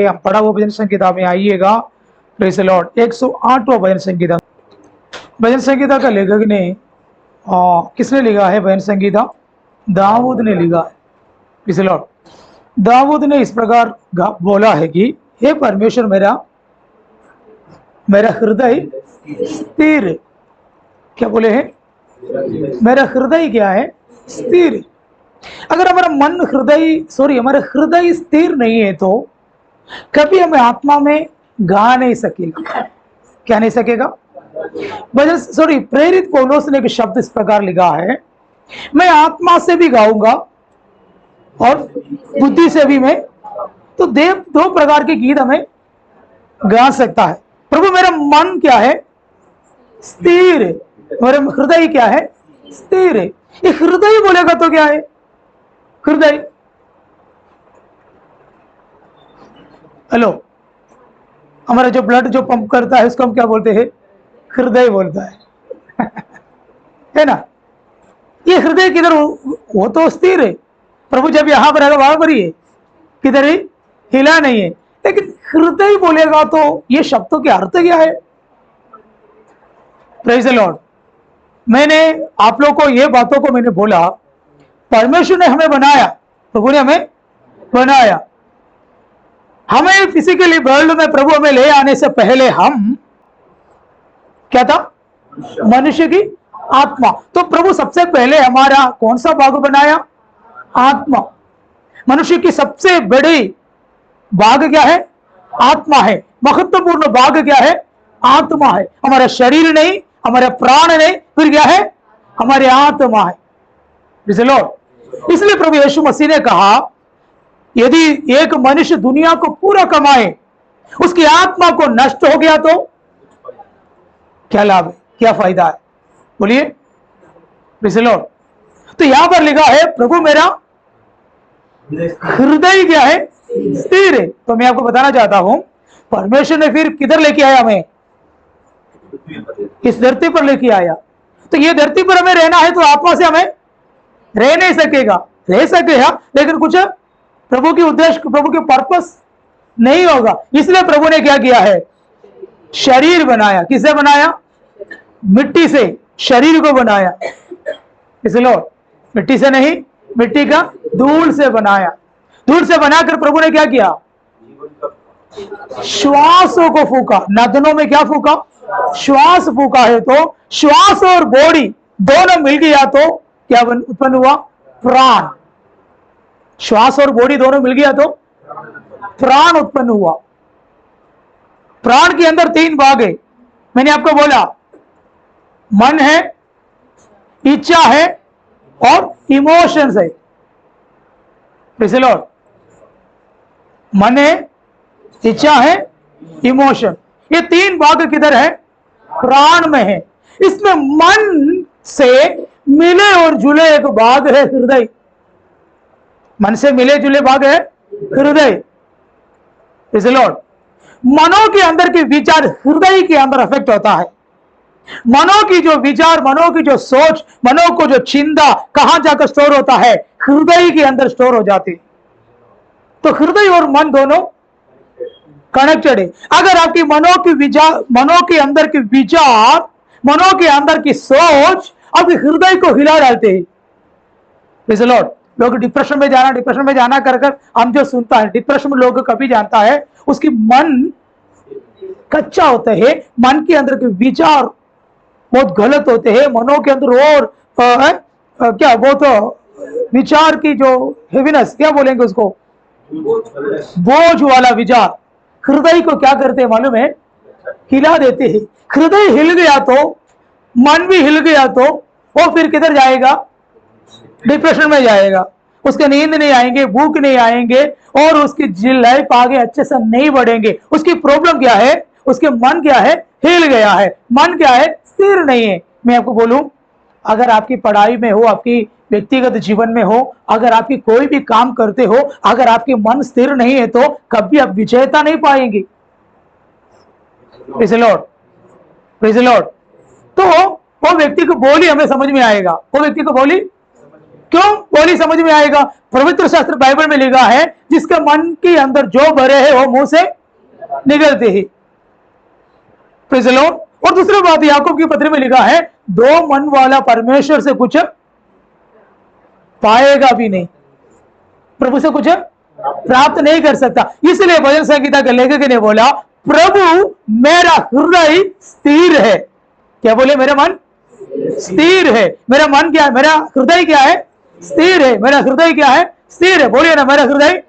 हम पढ़ा हुआ भजन संगीता में आइएगा। Praise the Lord. 108वां भजन संगीता। भजन संगीता का लेखक ने किसने लिखा है? भजन संगीता दाऊद ने लिखा है। Praise the Lord. दाऊद ने इस प्रकार बोला है कि हे परमेश्वर, मेरा हृदय स्थिर। क्या बोले हैं? मेरा हृदय क्या है? स्थिर। अगर हमारा हमारा हृदय स्थिर नहीं है तो कभी हमें आत्मा में गा नहीं सकेगा। क्या नहीं सकेगा? प्रेरित पौलुस ने एक शब्द इस प्रकार लिखा है, मैं आत्मा से भी गाऊंगा और बुद्धि से भी। मैं तो देव दो प्रकार के गीत हमें गा सकता है। प्रभु मेरा मन क्या है? स्थिर। मेरा हृदय क्या है? स्थिर है। ये हृदय बोलेगा तो क्या है? हृदय। हेलो, हमारा जो ब्लड जो पंप करता है उसको हम क्या बोलते हैं? हृदय बोलता है है ना? ये हृदय किधर? वो तो स्थिर है। प्रभु जब यहां पर आएगा वहां पर ही है, किधर ही हिला नहीं है। लेकिन हृदय बोलेगा तो ये शब्दों के अर्थ क्या है? Praise the Lord. मैंने आप लोग को ये बातों को मैंने बोला, परमेश्वर ने हमें बनाया, प्रभु ने हमें बनाया। हमें फिजिकली वर्ल्ड में प्रभु हमें ले आने से पहले हम क्या था? मनुष्य की आत्मा। तो प्रभु सबसे पहले हमारा कौन सा भाग बनाया? आत्मा। मनुष्य की सबसे बड़ी भाग क्या है? आत्मा है। महत्वपूर्ण भाग क्या है? आत्मा है। हमारा शरीर नहीं, हमारा प्राण नहीं, फिर क्या है? हमारी आत्मा है। इसलिए प्रभु यीशु मसीह ने कहा, यदि एक मनुष्य दुनिया को पूरा कमाए, उसकी आत्मा को नष्ट हो गया तो क्या लाभ है? क्या फायदा है? बोलिए। तो यहां पर लिखा है, प्रभु मेरा हृदय क्या है? स्थिर है। तो मैं आपको बताना चाहता हूं, परमेश्वर ने फिर किधर लेके आया हमें? इस धरती पर लेके आया। तो ये धरती पर हमें रहना है तो आत्मा से हमें रह नहीं सकेगा। रह सकेगा लेकिन कुछ प्रभु की उद्देश्य, प्रभु के पर्पस नहीं होगा। इसलिए प्रभु ने क्या किया है? शरीर बनाया। किससे बनाया? मिट्टी से शरीर को बनाया। इसलिए मिट्टी से नहीं, मिट्टी का धूल से बनाया। धूल से बनाकर प्रभु ने क्या किया? श्वासों को फूका। नदनों में क्या फूका? श्वास फूका है। तो श्वास और बॉडी दोनों मिल गया तो क्या उत्पन्न हुआ? प्राण। श्वास और बॉडी दोनों मिल गया तो प्राण उत्पन्न हुआ। प्राण के अंदर 3 भाग है। मैंने आपको बोला, मन है, इच्छा है और इमोशंस है। लॉर्ड, मन है, इच्छा है, इमोशन। ये 3 भाग किधर है? प्राण में है। इसमें मन से मिले और जुले एक भाग है हृदय। मन से मिले जुले भाग है हृदय। लॉर्ड, मनों के अंदर के विचार हृदय के अंदर अफेक्ट होता है। मनों की जो विचार, मनों की जो सोच, मनों को जो चिंता कहां जाकर स्टोर होता है? हृदय के अंदर स्टोर हो जाती है। तो हृदय और मन दोनों कनेक्टेड है। अगर आपकी मनों के अंदर के विचार, मनों के अंदर की सोच आपके हृदय को हिला डालते हैं। Praise the Lord. लोग डिप्रेशन में जाना कर हम जो सुनता है, डिप्रेशन में लोग कभी जानता है उसकी मन कच्चा होता है। मन के अंदर के विचार बहुत गलत होते हैं। मनों के अंदर और क्या वो तो विचार की जो हेवीनेस, क्या बोलेंगे उसको? बोझ वाला विचार हृदय को क्या करते हैं मालूम है? हिला देते हैं। हृदय हिल गया तो, मन भी हिल गया तो वो फिर किधर जाएगा? डिप्रेशन में जाएगा। उसके नींद नहीं आएंगे, भूख नहीं आएंगे और उसकी लाइफ आगे अच्छे से नहीं बढ़ेंगे। उसकी प्रॉब्लम क्या है? उसके मन क्या है? हिल गया है। मन क्या है? स्थिर नहीं है। मैं आपको बोलूं, अगर आपकी पढ़ाई में हो, आपकी व्यक्तिगत जीवन में हो, अगर आपकी कोई भी काम करते हो, अगर आपके मन स्थिर नहीं है तो कभी आप विजयता नहीं पाएंगे। Praise the Lord. Praise the Lord. तो वो व्यक्ति को बोली हमें समझ में आएगा। वो व्यक्ति को बोली क्यों बोली समझ में आएगा? पवित्र शास्त्र बाइबल में लिखा है, जिसके मन के अंदर जो भरे है वो मुंह से निकलते ही। Praise the Lord. और दूसरी बात याकूब की पत्री में लिखा है, दो मन वाला परमेश्वर से कुछ पाएगा भी नहीं, प्रभु से कुछ प्राप्त नहीं कर सकता। इसलिए भजन संगीता के लेखक ने बोला, प्रभु मेरा हृदय स्थिर है। क्या बोले? मेरा मन स्थिर है। मेरा मन क्या है? मेरा हृदय क्या है? स्थिर है। मेरा हृदय क्या है? स्थिर है। बोलिए ना, मेरा हृदय।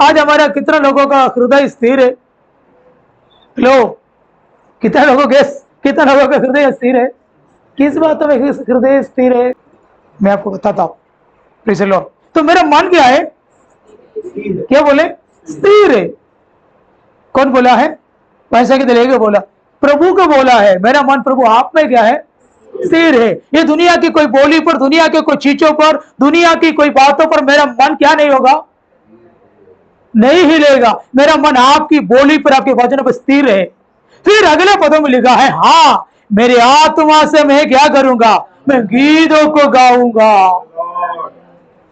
आज हमारा कितना लोगों का हृदय स्थिर है? लो, कितना लोगों का हृदय स्थिर है? किस बातों में हृदय स्थिर है? मैं आपको बताता हूं। Praise the Lord. तो मेरा मन क्या है? क्या बोले? स्थिर है। कौन बोला है? पैसा के दिलेगे बोला, प्रभु को बोला है, मेरा मन प्रभु आप में क्या है? स्थिर है। ये दुनिया की कोई बोली पर, दुनिया के कोई चीजों पर, दुनिया की कोई बातों पर मेरा मन क्या नहीं होगा? नहीं हिलेगा। मेरा मन आपकी बोली पर, आपके वचन पर स्थिर है। फिर अगले पदों में लिखा है, हाँ मेरे आत्मा से मैं क्या करूंगा? मैं गीतों को गाऊंगा।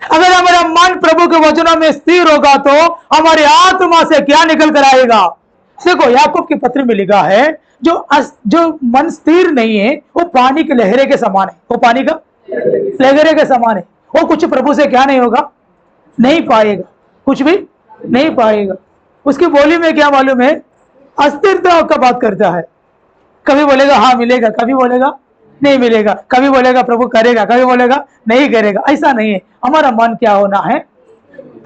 अगर हमारा मन प्रभु के वचनों में स्थिर होगा तो हमारी आत्मा से क्या निकल कर आएगा? देखो, याकूब की पत्री में लिखा है, जो मन स्थिर नहीं है वो पानी की लहरे के समान है। वो पानी का लहरे के समान है। वो कुछ प्रभु से क्या नहीं होगा? नहीं पाएगा, कुछ भी नहीं पाएगा। उसकी बोली में क्या मालूम है? अस्थिरता का बात करता है। कभी बोलेगा हाँ मिलेगा, कभी बोलेगा नहीं मिलेगा, कभी बोलेगा प्रभु करेगा, कभी बोलेगा नहीं करेगा। ऐसा नहीं है। हमारा मन क्या होना है?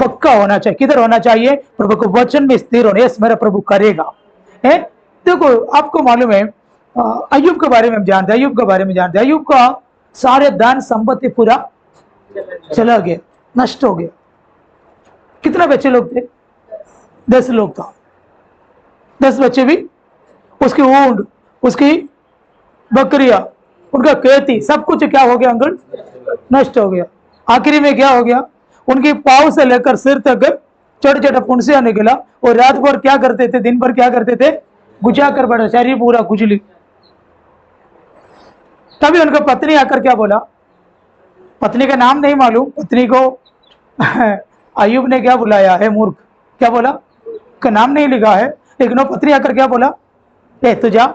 पक्का होना चाहिए। किधर होना चाहिए? प्रभु को वचन में स्थिर होना। यस, मेरा प्रभु करेगा। है? देखो, आपको मालूम है, अय्यूब के बारे में हम जानते हैं। अय्यूब का सारे धन संपत्ति पूरा चला गया, नष्ट हो गया। कितना बच्चे लोग थे? 10 लोग था। 10 बच्चे भी, उसकी ऊंट, उसकी बकरियां, उनका खेती, सब कुछ क्या हो गया? अंकल, नष्ट हो गया। आखिरी में क्या हो गया? उनकी पाँव से लेकर सिर तक छोटे छोटे पुंसियां निकला। और रात भर क्या करते थे? दिन भर क्या करते थे? गुजा कर बैठा, शरीर पूरा खुजली। तभी उनका पत्नी आकर क्या बोला? पत्नी का नाम नहीं मालूम, पत्नी को अय्यूब ने क्या बुलाया है? मूर्ख। क्या बोला? का नाम नहीं लिखा है, लेकिन वो पत्नी आकर क्या बोला? ए तू जा,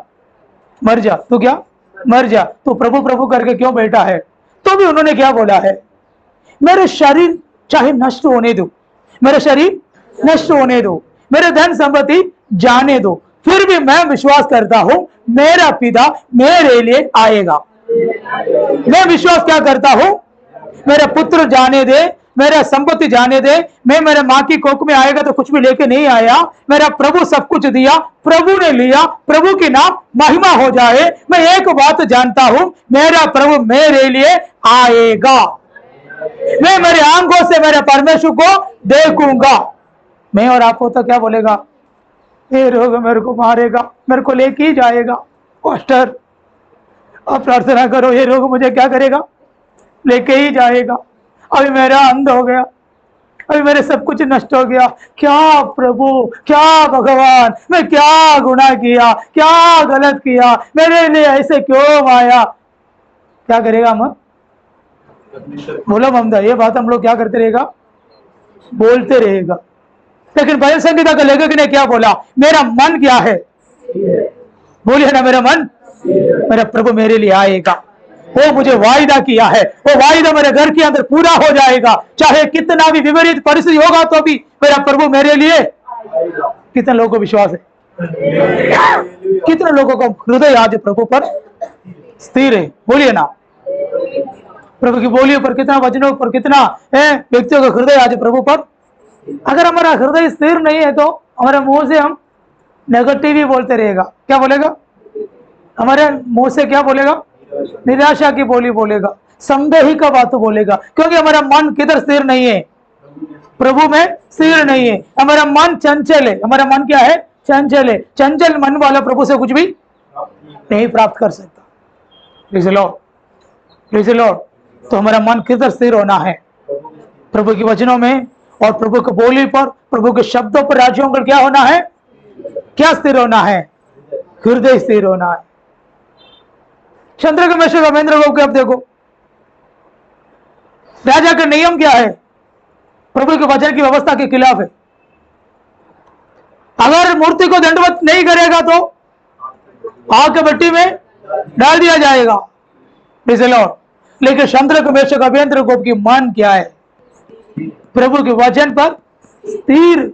मर जा। तू क्या? मर जा। तू प्रभु प्रभु करके क्यों बैठा है? तो भी उन्होंने क्या बोला है? मेरे शरीर चाहे नष्ट होने दो, मेरा शरीर नष्ट होने दो, मेरे धन संपत्ति जाने दो, फिर भी मैं विश्वास करता हूं मेरा पिता मेरे लिए आएगा। मैं विश्वास क्या करता हूं? मेरा पुत्र जाने दे, मेरा संपत्ति जाने दे, मैं मेरे माँ की कोख में आएगा तो कुछ भी लेके नहीं आया। मेरा प्रभु सब कुछ दिया, प्रभु ने लिया, प्रभु की नाम महिमा हो जाए। मैं एक बात जानता हूं, मेरा प्रभु मेरे लिए आएगा। मैं मेरे आंखों से मेरे परमेश्वर को देखूंगा। मैं और आपको तो क्या बोलेगा? ये रोग मेरे को मारेगा, मेरे को लेके ही जाएगा। पास्टर अब प्रार्थना करो, ये रोग मुझे क्या करेगा? लेके ही जाएगा। अभी मेरा अंध हो गया, अभी मेरे सब कुछ नष्ट हो गया। क्या प्रभु, क्या भगवान, मैं क्या गुनाह किया, क्या गलत किया, मेरे लिए ऐसे क्यों आया? क्या करेगा हम? बोलो ममदा, ये बात हम लोग क्या करते रहेगा? बोलते रहेगा। लेकिन भजन संगीता के लेखक ने क्या बोला? मेरा मन क्या है? बोलिए ना, मेरा मन, मेरा प्रभु मेरे लिए आएगा। वो मुझे वायदा किया है, वो वायदा मेरे घर के अंदर पूरा हो जाएगा। चाहे कितना भी विपरीत परिस्थिति होगा तो भी मेरा प्रभु मेरे लिए। कितने लोगों को विश्वास है? कितने लोगों का हृदय आज प्रभु पर स्थिर है? बोलिए ना, प्रभु की बोलियों पर कितना, वचनों पर कितना है व्यक्तियों का हृदय आज प्रभु पर। अगर हमारा हृदय स्थिर नहीं है तो हमारे मुंह से हम नेगेटिव ही बोलते रहेगा। क्या बोलेगा? हमारे मुंह से क्या बोलेगा? निराशा की बोली बोलेगा, संदेही का बात बोलेगा, क्योंकि हमारा मन किधर स्थिर नहीं है? प्रभु में स्थिर नहीं है। हमारा मन चंचल है। हमारा मन क्या है? चंचल है। चंचल मन वाला प्रभु से कुछ भी नहीं प्राप्त कर सकता। Praise the Lord, praise the Lord. तो हमारा मन किधर स्थिर होना है? प्रभु के वचनों में और प्रभु के बोली पर, प्रभु के शब्दों पर, राज्यों पर क्या होना है? क्या स्थिर होना है? हृदय स्थिर होना है। चंद्र के महेश्वर महेंद्र को अब देखो, राजा का नियम क्या है? प्रभु के वचन की व्यवस्था के खिलाफ है। अगर मूर्ति को दंडवत नहीं करेगा तो आग के भट्टी में डाल दिया जाएगा। लेकिन शंद्रक मेषक अभ्यंतर की मन क्या है? प्रभु के वचन पर स्थिर।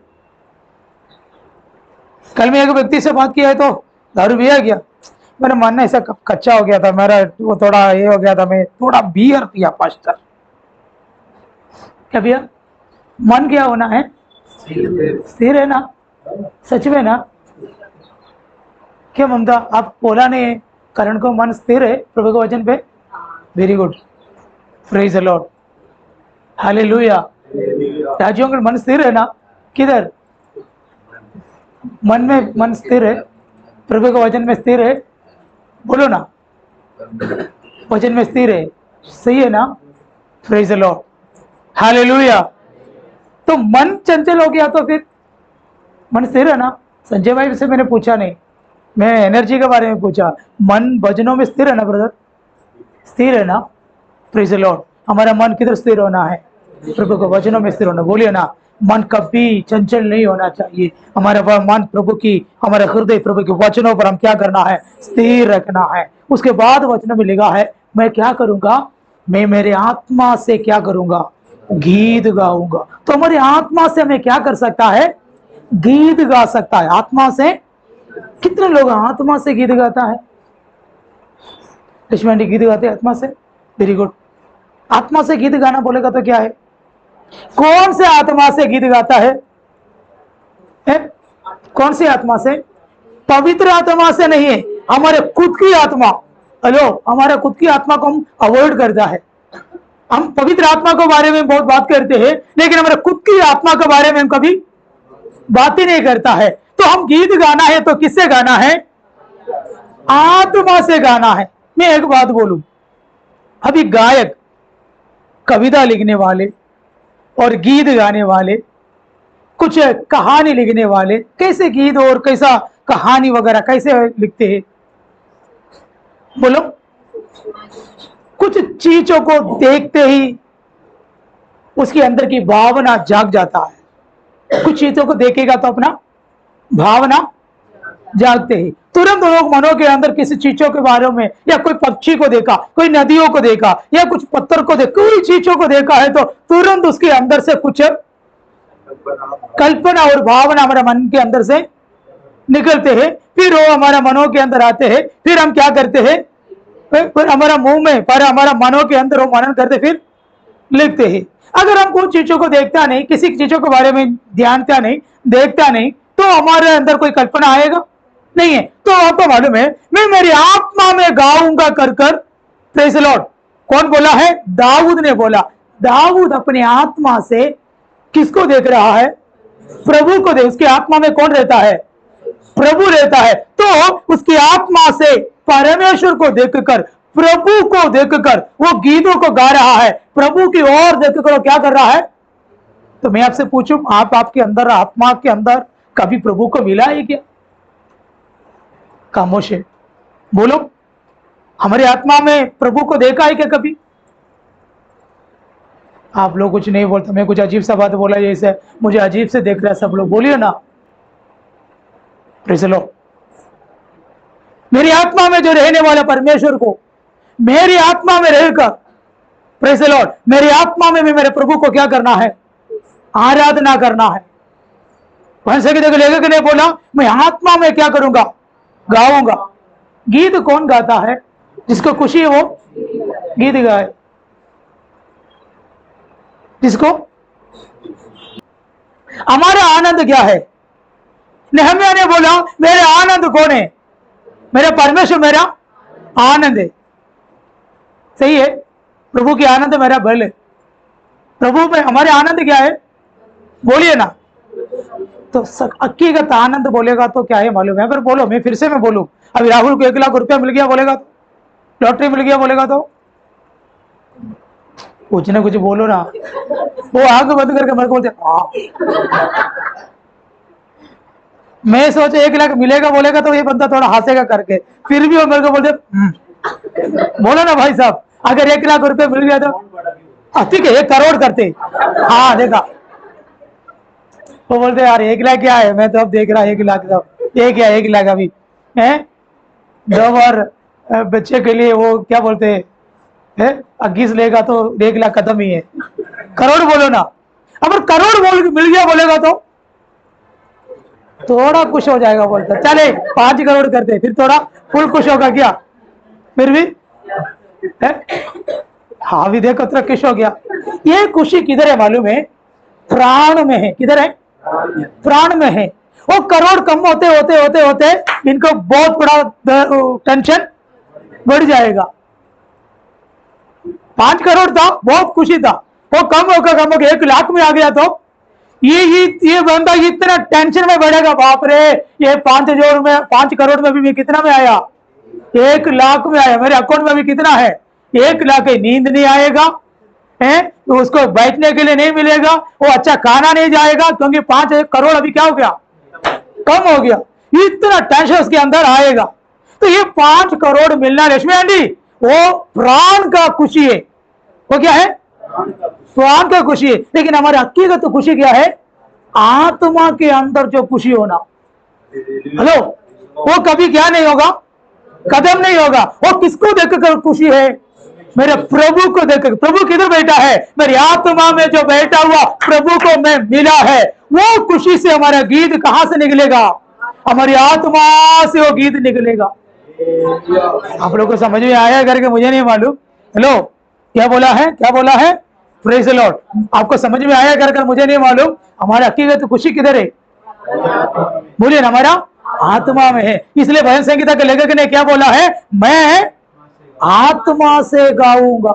कल में एक व्यक्ति से बात किया है तो दारू पिया गया, मेरा मन ऐसा कच्चा हो गया था, मेरा वो थोड़ा ये हो गया था, मैं थोड़ा बियर पिया पास्टर। क्या पिया? मन क्या होना है? स्थिर है ना? सच में ना? क्या ममता आप बोला नहीं है करण को मन स्थिर है प्रभु के वचन पे? Very good, praise the Lord, hallelujah. राजियों का मन स्थिर है ना? किधर? मन में मन स्थिर है, प्रभु के वचन में स्थिर है, बोलो ना, वचन में स्थिर है, सही है ना? Praise the Lord, hallelujah. तो मन चंचल हो गया तो फिर मन स्थिर है ना? संजय भाई से मैंने पूछा नहीं, मैं एनर्जी के बारे में पूछा। मन भजनों में स्थिर है ना ब्रदर? स्थिर है ना? Praise the Lord. हमारा मन किधर स्थिर होना है? प्रभु के वचनों में स्थिर होना। बोलिए ना, मन कभी चंचल नहीं होना चाहिए। हमारा मन प्रभु की, हमारा हृदय प्रभु के वचनों पर हम क्या करना है? स्थिर रखना है। उसके बाद वचनों में लिखा है, मैं क्या करूंगा? मैं मेरे आत्मा से क्या करूंगा? गीत गाऊंगा। तो हमारी आत्मा से हमें क्या कर सकता है? गीत गा सकता है। आत्मा से कितने लोग आत्मा से गीत गाता है? लक्ष्मण जी गीत गाते आत्मा से? Very good. आत्मा से गीत गाना बोलेगा तो क्या है? कौन से आत्मा से गीत गाता है? कौन सी आत्मा से? पवित्र आत्मा से नहीं है, हमारे खुद की आत्मा। हेलो, हमारे खुद की आत्मा को हम अवॉइड करता है। हम पवित्र आत्मा के बारे में बहुत बात करते हैं, लेकिन हमारे खुद की आत्मा के बारे में हम कभी बात ही नहीं करता है। तो हम गीत गाना है तो किससे गाना है? आत्मा से गाना है। मैं एक बात बोलूं, अभी गायक, कविता लिखने वाले और गीत गाने वाले, कुछ कहानी लिखने वाले, कैसे गीत और कैसा कहानी वगैरह कैसे लिखते हैं? बोलो। कुछ चीजों को देखते ही उसके अंदर की भावना जाग जाता है। कुछ चीजों को देखेगा तो अपना भावना जागते ही तुरंत लोग मनों के अंदर किसी चीजों के बारे में, या कोई पक्षी को देखा, कोई नदियों को देखा, या कुछ पत्थर को देखा, कोई चीजों को देखा है तो तुरंत उसके अंदर से कुछ कल्पना और भावना हमारे मन के अंदर से निकलते हैं। फिर वो हमारा मनों के अंदर आते हैं। फिर हम क्या करते हैं? फिर हमारा मुंह में, पर हमारा मनों के अंदर वो मनन करते फिर लिखते हैं। अगर हम कुछ चीजों को देखता नहीं, किसी चीजों के बारे में ध्यानता नहीं, देखता नहीं, तो हमारे अंदर कोई कल्पना आएगा नहीं है। तो आपको मालूम है, मैं मेरी आत्मा में गाऊंगा कर कर। Praise the Lord. कौन बोला है? दाऊद ने बोला। दाऊद अपनी आत्मा से किसको देख रहा है? प्रभु को देख। उसकी आत्मा में कौन रहता है? प्रभु रहता है। तो उसकी आत्मा से परमेश्वर को देखकर, प्रभु को देखकर वो गीतों को गा रहा है। प्रभु की ओर देखकर वो क्या कर रहा है? तो मैं आपसे पूछूं, आपके अंदर, आत्मा के अंदर कभी प्रभु को मिला है क्या? खामोश है, बोलो। हमारी आत्मा में प्रभु को देखा है क्या कभी? आप लोग कुछ नहीं बोलते। मैं कुछ अजीब सा बात बोला जैसे मुझे अजीब से देख रहा है सब लोग। बोलिए ना, प्रेज़ द लॉर्ड। मेरी आत्मा में जो रहने वाला परमेश्वर को, मेरी आत्मा में रहकर, प्रेज़ द लॉर्ड, मेरी आत्मा में भी मेरे प्रभु को क्या करना है? आराधना करना है। लेखक ने बोला, मैं आत्मा में क्या करूंगा? गाऊंगा। गीत कौन गाता है? जिसको खुशी है वो गीत गाए। जिसको हमारा आनंद क्या है? नेहम्याह ने बोला, मेरे आनंद कौन है? मेरा परमेश्वर मेरा आनंद है। सही है, प्रभु की आनंद मेरा बल है। प्रभु में हमारे आनंद क्या है? बोलिए ना। तो हकीकत आनंद बोलेगा तो क्या है मालूम है? अगर बोलो, मैं फिर से मैं बोलूं, अभी राहुल को 1 लाख रुपया मिल गया बोलेगा, तो लॉटरी मिल गया बोलेगा, तो कुछ ना कुछ बोलो ना। वो आंख बंद करके मेरे को बोलते हाँ। मैं सोचे 1 लाख मिलेगा बोलेगा तो ये बंदा थोड़ा हंसेगा करके, फिर भी वो मेरे को बोलते बोलो ना भाई साहब, अगर 1 लाख रुपया मिल गया तो ठीक है 1 करोड़ करते। हाँ देखा, वो बोलते यार 1 लाख क्या है, मैं तो अब देख रहा 1 लाख, सब 1 लाख अभी है। 2 बार बच्चे के लिए वो क्या बोलते हैं, 21 लेगा तो 1 लाख खत्म ही है। करोड़ बोलो ना, अगर करोड़ बोल मिल गया बोलेगा तो थोड़ा खुश हो जाएगा, बोलता चले 5 करोड़ करते, फिर थोड़ा फुल खुश होगा क्या, फिर भी है? हाँ भी देखो तो खुश हो गया। ये खुशी किधर है मालूम है? प्राण में है। किधर है? प्राण में है। वो करोड़ कम होते होते होते होते इनको बहुत बड़ा टेंशन बढ़ जाएगा। 5 करोड़ था, बहुत खुशी था, वो कम होकर 1 लाख में आ गया तो ये बंदा इतना टेंशन में बढ़ेगा, बाप रे ये 5 करोड़ में भी कितना में आया, 1 लाख में आया, मेरे अकाउंट में भी कितना है 1 लाख है। नींद नहीं आएगा है, तो उसको बैठने के लिए नहीं मिलेगा, वो अच्छा खाना नहीं जाएगा, क्योंकि 5 करोड़ अभी क्या हो गया, कम हो गया। इतना टेंशन उसके अंदर आएगा। तो ये 5 करोड़ मिलना लक्ष्मी आंटी वो प्राण का खुशी है। वो क्या है? प्राण का खुशी है। लेकिन हमारे हकीकत तो खुशी क्या है? आत्मा के अंदर जो खुशी होना। हेलो, वो कभी क्या नहीं होगा, कदम नहीं होगा। वो किसको देखकर खुशी है? मेरे प्रभु को देखकर। प्रभु किधर बैठा है? मेरी आत्मा में जो बैठा हुआ प्रभु को मैं मिला है। वो खुशी से हमारा गीत कहां से निकलेगा? हमारी आत्मा से वो गीत निकलेगा। आप लोग को समझ में आया करके मुझे नहीं मालूम। हेलो, क्या बोला है? क्या बोला है? Praise the Lord. आपको समझ में आया कर मुझे नहीं मालूम। हमारा हकीकत खुशी किधर है? बोलिए ना, हमारा आत्मा में है। इसलिए भजन संगीता के लेखक ने क्या बोला है? मैं आत्मा से गाऊंगा।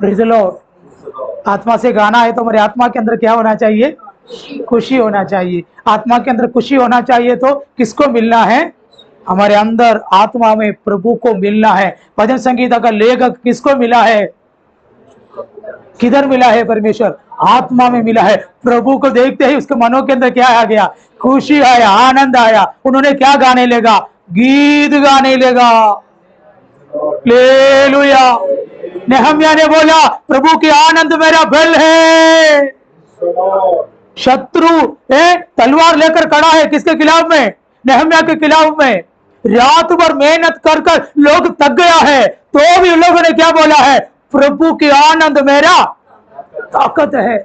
Praise the Lord. आत्मा से गाना है तो हमारे आत्मा के अंदर क्या होना चाहिए? खुशी होना चाहिए। आत्मा के अंदर खुशी होना चाहिए तो किसको मिलना है? हमारे अंदर आत्मा में प्रभु को मिलना है। भजन संगीता का लेखक किसको मिला है? किधर मिला है? परमेश्वर आत्मा में मिला है। प्रभु को देखते ही उसके मनों के अंदर क्या आ गया? खुशी आया, आनंद आया। उन्होंने क्या गाने लगा? गीत गाने लगा। हालेलुया। नेहम्या ने बोला प्रभु की आनंद मेरा बल है। शत्रु तलवार लेकर खड़ा है, किसके खिलाफ में? नेहम्या के खिलाफ में। रात भर मेहनत कर कर लोग थक गया है, तो भी उन लोगों ने क्या बोला है? प्रभु की आनंद मेरा ताकत है।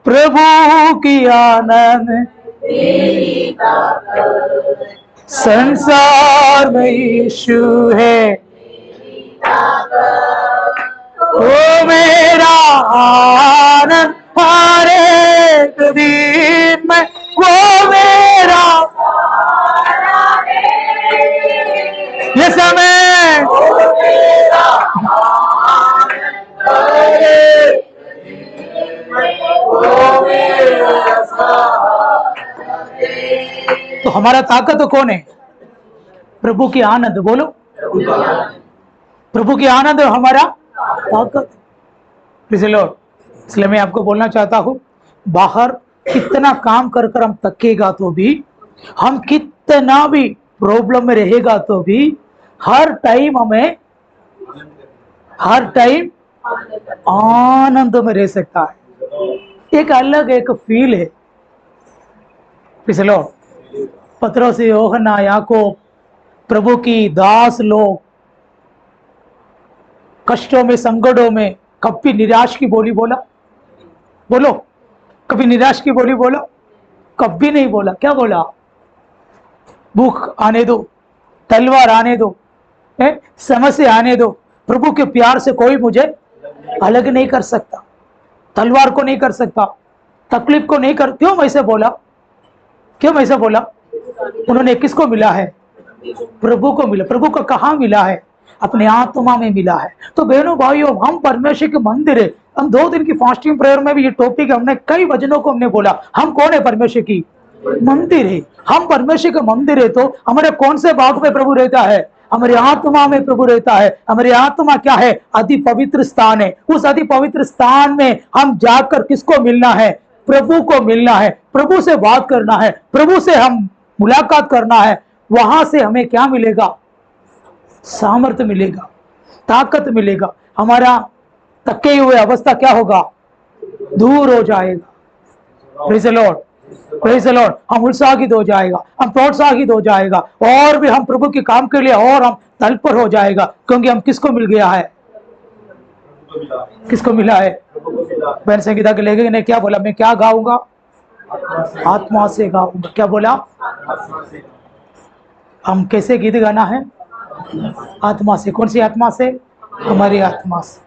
प्रभु की आनंद मेरी ताकत, संसार में यीशु है। ओ मेरा आनंद हर एक दिन में, वो मेरा ये समय तो हमारा ताकत तो कौन है? प्रभु की आनंद। बोलो, प्रभु की आनंद हमारा ताकत। इसलिए मैं आपको बोलना चाहता हूं, बाहर कितना काम कर कर हम थकेगा तो भी, हम कितना भी प्रॉब्लम में रहेगा तो भी, हर टाइम आनंद में रह सकता है। एक अलग एक फील है। पत्रोस, यूहन्ना, याकूब, प्रभु की दास लोग कष्टों में, संकटों में कभी निराश की बोली बोला? बोलो, कभी निराश की बोली बोला? कभी नहीं बोला। क्या बोला? भूख आने दो, तलवार आने दो, समस्या आने दो, प्रभु के प्यार से कोई मुझे अलग नहीं कर सकता, तलवार को नहीं कर सकता, तकलीफ को नहीं कर। क्यों ऐसे बोला? क्यों ऐसे बोला? उन्होंने किसको मिला है? प्रभु को मिला। प्रभु को कहाँ मिला है? अपने आत्मा में मिला है। तो बहनों भाइयों, हम परमेश्वर के मंदिर है। हम 2 दिन की फास्टिंग प्रेयर में भी ये टॉपिक हमने कई वचनों को हमने बोला। हम कौन है? परमेश्वर की मंदिर है। हम परमेश्वर के मंदिर है तो हमारे कौन से भाग में प्रभु रहता है? हमारी आत्मा में प्रभु रहता है। हमारी आत्मा क्या है? अति पवित्र स्थान है। उस अति पवित्र स्थान में हम जाकर किसको मिलना है? प्रभु को मिलना है, प्रभु से बात करना है, प्रभु से हम मुलाकात करना है। वहां से हमें क्या मिलेगा? सामर्थ्य मिलेगा, ताकत मिलेगा। हमारा थके हुए अवस्था क्या होगा, दूर हो जाएगा। Praise the Lord, praise the Lord. हम उत्साहित हो जाएगा, हम प्रोत्साहित हो जाएगा, और भी हम प्रभु के काम के लिए और हम तत्पर हो जाएगा, क्योंकि हम किसको मिल गया है, किसको मिला है। बहन संगीता के लेखक ने क्या बोला, मैं क्या गाऊंगा, आत्मा से गाऊंगा। क्या बोला, हम कैसे गीत गाना है, आत्मा से। कौन सी आत्मा से, हमारी आत्मा से।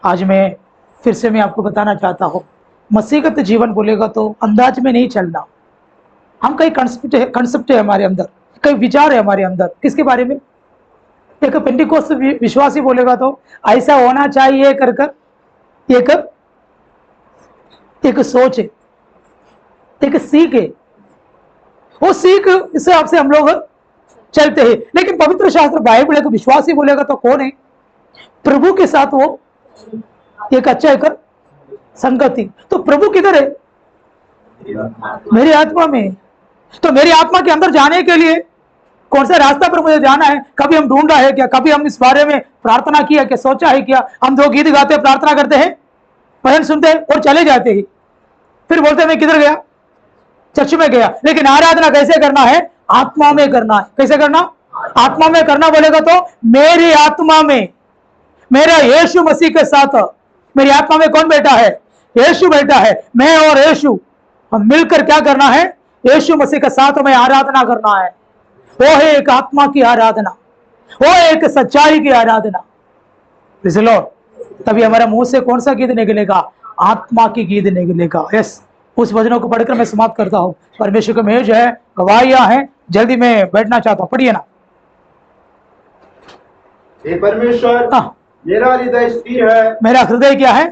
आज मैं फिर से मैं आपको बताना चाहता हूँ, मसीहगत जीवन बोलेगा तो अंदाज में नहीं चलना। हम कई कंसेप्ट है हमारे अंदर, कई विचार है हमारे अंदर, किसके बारे में। एक पेंटिकोस्त विश्वासी बोलेगा तो ऐसा होना चाहिए कर कर एक सोच है, एक सीख है, वो सीख इससे आपसे हम लोग चलते हैं। लेकिन पवित्र शास्त्र बाइबल को विश्वासी बोलेगा तो कौन है, प्रभु के साथ वो एक अच्छा एक संगति। तो प्रभु किधर है, मेरी आत्मा में। तो मेरी आत्मा के अंदर जाने के लिए कौन सा रास्ता पर मुझे जाना है, कभी हम ढूंढा है क्या, कभी हम इस बारे में प्रार्थना किया क्या, सोचा है क्या। हम दो गीत गाते, प्रार्थना करते हैं, भजन सुनते हैं और चले जाते हैं, फिर बोलते हैं मैं किधर गया, चर्च में गया। लेकिन आराधना कैसे करना है, आत्मा में करना है। कैसे करना, आत्मा में करना बोलेगा तो मेरी आत्मा में मेरा यीशु मसीह के साथ, मेरी आत्मा में कौन बैठा है, यीशु बैठा है। मैं और यीशु हम मिलकर क्या करना है, यीशु मसीह के साथ में आराधना करना है। वो है एक आत्मा की आराधना, वो है एक सच्चाई की आराधना। Praise the Lord. तभी हमारा मुंह से कौन सा गीत निकलेगा, आत्मा की गीत निकलेगा। यस, उस वचनों को पढ़कर मैं समाप्त करता हूं। परमेश्वर का मेज है, गवाहियां हैं, जल्दी मैं बैठना चाहता हूं, पढ़िए ना। हे परमेश्वर, हाँ, मेरा हृदय स्थिर है। मेरा हृदय क्या है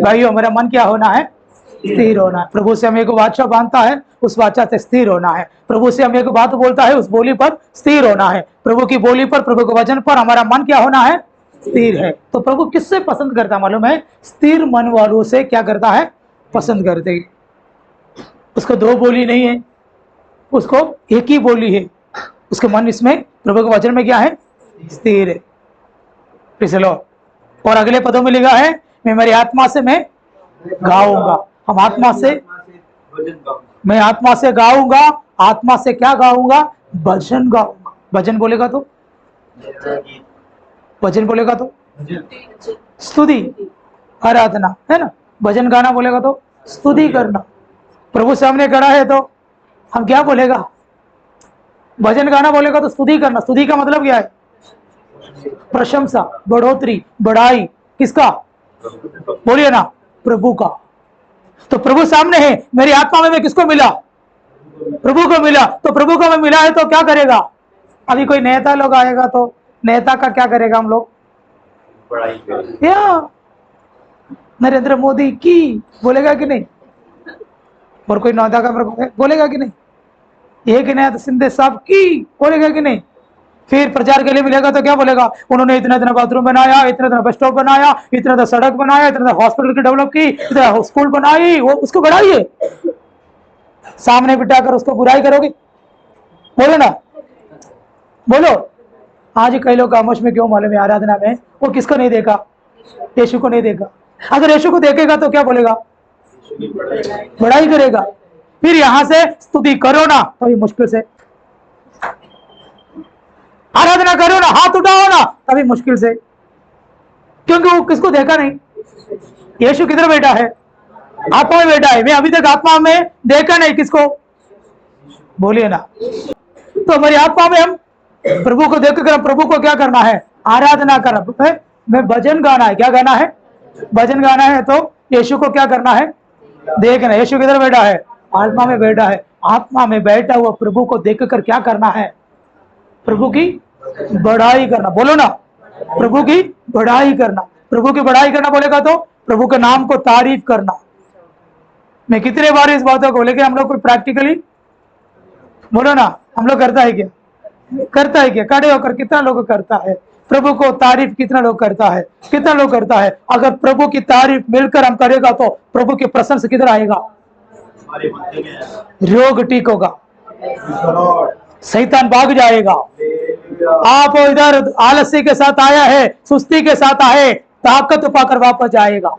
भाइयों, मेरा मन क्या होना है, स्थिर होना है। प्रभु से हमें एक वाचा बांधता है, उस वाचा से स्थिर होना है। प्रभु से हमें एक बात बोलता है, उस बोली पर स्थिर होना है। प्रभु की बोली पर, प्रभु के वचन पर हमारा मन क्या होना है, स्थिर है। तो प्रभु किससे पसंद करता है मालूम है, स्थिर मन वालों से क्या करता है, पसंद करते हैं। उसको दो बोली नहीं है, उसको एक ही बोली है। उसके मन इसमें प्रभु के वचन में क्या है, स्थिर है। चलो, और अगले पदों में लिखा है, मैं मेरी आत्मा से मैं गाऊंगा। हम आत्मा से, मैं आत्मा से गाऊंगा। आत्मा से क्या गाऊंगा, भजन गाऊंगा। भजन बोलेगा तो, भजन बोलेगा तो स्तुति, आराधना है ना। भजन गाना बोलेगा तो स्तुति करना। प्रभु सामने खड़ा है तो हम क्या बोलेगा, भजन गाना बोलेगा तो स्तुति करना। स्तुति का मतलब क्या है, प्रशंसा, बढ़ोतरी, बढ़ाई। किसका, बोलिए ना, प्रभु का। तो प्रभु सामने है, मेरी आत्मा में मैं किसको मिला, प्रभु को मिला। तो प्रभु को मैं मिला है तो क्या करेगा। अभी कोई नेता लोग आएगा तो नेता का क्या करेगा हम लोग, या नरेंद्र मोदी की बोलेगा कि नहीं, और कोई नेता का बोलेगा कि नहीं, एक नाथ शिंदे साहब की बोलेगा कि नहीं। फिर प्रचार के लिए मिलेगा तो क्या बोलेगा, उन्होंने इतना इतना बाथरूम बनाया, इतना इतना बस स्टॉप बनाया, इतना इतना सड़क बनाया, इतना हॉस्पिटल की डेवलप की, इतना स्कूल बनाई। वो उसको बढ़ाइए, सामने बिठाकर उसको बुराई करोगे, बोलो ना, बोलो। आज कई लोग खामोश में क्यों मालूम है, आराधना में वो किसको नहीं देखा, यीशु को नहीं देखा। अगर यीशु को देखेगा तो क्या बोलेगा, बढ़ाई करेगा। फिर यहां से स्तुति करो ना तभी मुश्किल से, आराधना करो ना, हाथ उठाओ ना तभी मुश्किल से, क्योंकि वो किसको देखा नहीं। यीशु किधर बैठा है, आत्मा में बैठा है। मैं अभी तक आत्मा में देखा नहीं, किसको, बोलिए ना। तो हमारी आत्मा में हम प्रभु को देखकर हम प्रभु को क्या करना है, आराधना करना है। मैं भजन गाना है, क्या गाना है, भजन गाना है। तो यीशु को क्या करना है, देखना। यीशु किधर बैठा है, आत्मा में बैठा है। आत्मा में बैठा हुआ प्रभु को देखकर क्या करना है, प्रभु की बढ़ाई करना। बोलो ना, प्रभु की बढ़ाई करना। प्रभु की बढ़ाई करना बोलेगा तो प्रभु के नाम को तारीफ करना। मैं कितने बार इस बातों को लेकर हम लोग कोई प्रैक्टिकली, बोलो ना, हम लोग करता है क्या, करता है क्या, खड़े होकर कितना लोग करता है, प्रभु को तारीफ कितना लोग करता है, कितना लोग करता है। अगर प्रभु की तारीफ मिलकर हम करेगा तो प्रभु की प्रशंसा किधर आएगा, रोग ठीक होगा, शैतान भाग जाएगा। आप इधर आलस्य के साथ आया है, सुस्ती के साथ आए, ताकत पाकर वापस जाएगा।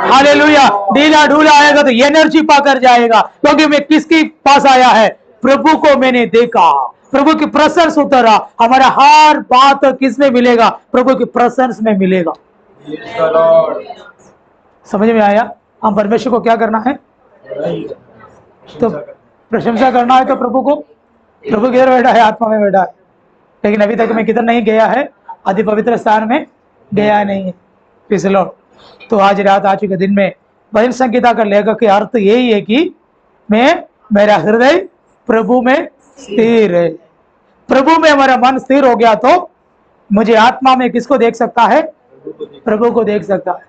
हालेलुया। ढीला ढूला आएगा तो एनर्जी पाकर जाएगा, क्योंकि मैं किसके पास आया है? प्रभु को मैंने देखा, प्रभु की प्रेजेंस उतरा। हमारा हर बात किसमें मिलेगा? प्रभु की प्रेजेंस में मिलेगा। समझ में आया? हम परमेश्वर को क्या करना है? तो प्रशंसा करना है। तो प्रभु को, प्रभु किधर बैठा है? आत्मा में बैठा है। लेकिन अभी तक मैं किधर नहीं गया है? अति पवित्र स्थान में गया नहीं है। Praise the Lord. तो आज रात, आज के दिन में भजन संगीता का लेखक के अर्थ यही है कि मेरा हृदय प्रभु में स्थिर है। प्रभु में हमारा मन स्थिर हो गया तो मुझे आत्मा में किसको देख सकता है? प्रभु को देख सकता है।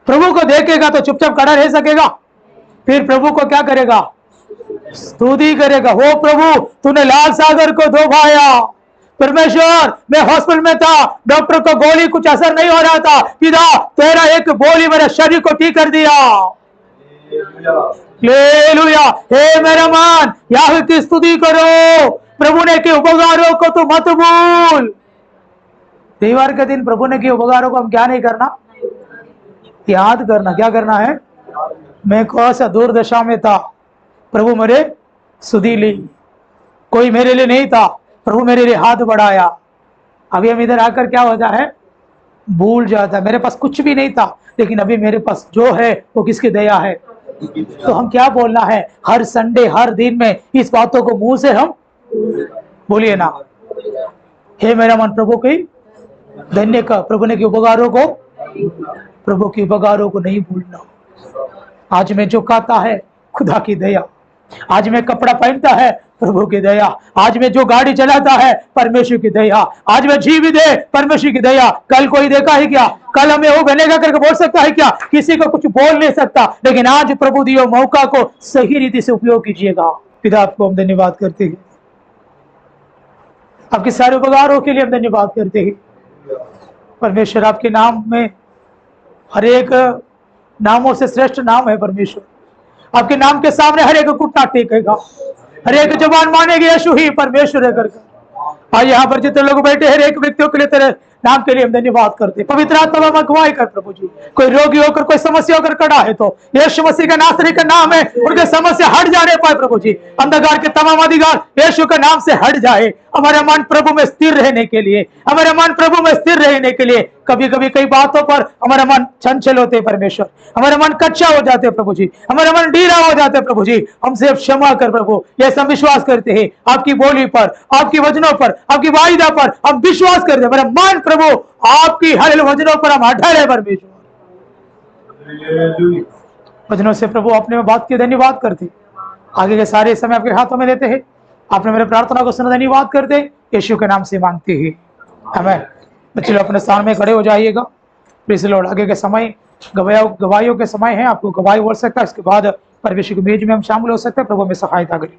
प्रभु को देखेगा तो चुपचाप खड़ा रह सकेगा? फिर प्रभु को क्या करेगा? स्तुति करेगा। हो प्रभु, तूने लाल सागर को डुबाया। परमेश्वर, मैं हॉस्पिटल में था, डॉक्टर को गोली कुछ असर नहीं हो रहा था, पिता तेरा एक गोली मेरे शरीर को ठीक कर दिया। हालेलुया। हे मेरा मन, याहवे की स्तुति करो। प्रभु ने के उपकारों को तो मत भूल। रविवार के दिन प्रभु ने के उपकारों को हम क्या नहीं करना? याद करना। क्या करना है? मैं कौन सा दुर्दशा में था, प्रभु मेरे सुधी ली। कोई मेरे लिए नहीं था, प्रभु मेरे लिए हाथ बढ़ाया। अभी हम इधर आकर क्या होता है? भूल जाता है। मेरे पास कुछ भी नहीं था, लेकिन अभी मेरे पास जो है वो किसकी दया है? तो हम क्या बोलना है? हर संडे, हर दिन में इस बातों को मुंह से हम बोलिए ना। हे मेरा मन, प्रभु की धन्य का, प्रभु ने के उपकारों को, प्रभु के उपकारों को नहीं भूलना। आज मैं जो खाता है, खुदा की दया। आज मैं कपड़ा पहनता है, प्रभु की दया। आज मैं जो गाड़ी चलाता है, परमेश्वर की दया। आज मैं जीवित है, परमेश्वर की दया। कल कोई देखा है क्या? कल हमें वो बनेगा करके बोल सकता है क्या? किसी को कुछ बोल नहीं सकता। लेकिन आज प्रभु दियो मौका को सही रीति से उपयोग कीजिएगा। पिता, आपको हम धन्यवाद करते हैं, आपके सारे उपकारों के लिए हम धन्यवाद करते हैं। परमेश्वर, आपके नाम में हर एक नामों से श्रेष्ठ नाम है परमेश्वर। आपके नाम के सामने हर एक घुटना टेकेगा, हर एक जबान मानेगी यीशु ही परमेश्वर है करके। आज यहाँ पर जितने लोग बैठे हैं, हर एक व्यक्तियों के लिए तेरे नाम के लिए हम धन्यवाद करते हैं। पवित्र आत्मा में अगुवाई कर प्रभु जी। कोई रोगी होकर, कोई समस्या होकर खड़ा है तो यीशु मसीह का नासरी का नाम है, उनके समस्या हट जाने पाए प्रभु जी। अंधकार के तमाम अधिकार यीशु के नाम से हट जाए। हमारे मन प्रभु में स्थिर रहने के लिए, हमारे मन प्रभु में स्थिर रहने के लिए कभी कभी कई बातों पर हमारे मन चंचल होते हैं परमेश्वर, हमारे मन कच्चा हो जाते हैं प्रभु जी, हमारे मन ढीला हो जाते हैं प्रभु जी। हमसे अब क्षमा कर प्रभु। ये हम विश्वास करते हैं आपकी बोली पर, आपकी वचनों पर, आपकी वायदा पर हम विश्वास करते हैं। हमारा मन प्रभु आपकी हर वचनों पर हम अटल है परमेश्वर। वचनों से प्रभु आपने में बात की, धन्यवाद करते। आगे के सारे समय आपके हाथों में लेते हैं। आपने मेरे प्रार्थना को सुना, धन्यवाद करते। यीशु के नाम से मांगते हैं, आमीन। बच्चे लोग अपने स्थान में खड़े हो जाइएगा। Praise the Lord. आगे के समय गवाहियों के समय है, आपको गवाही बोल सकता है। इसके बाद परमेश्वर की मेज में हम शामिल हो सकते हैं। प्रभु में सहायता करें।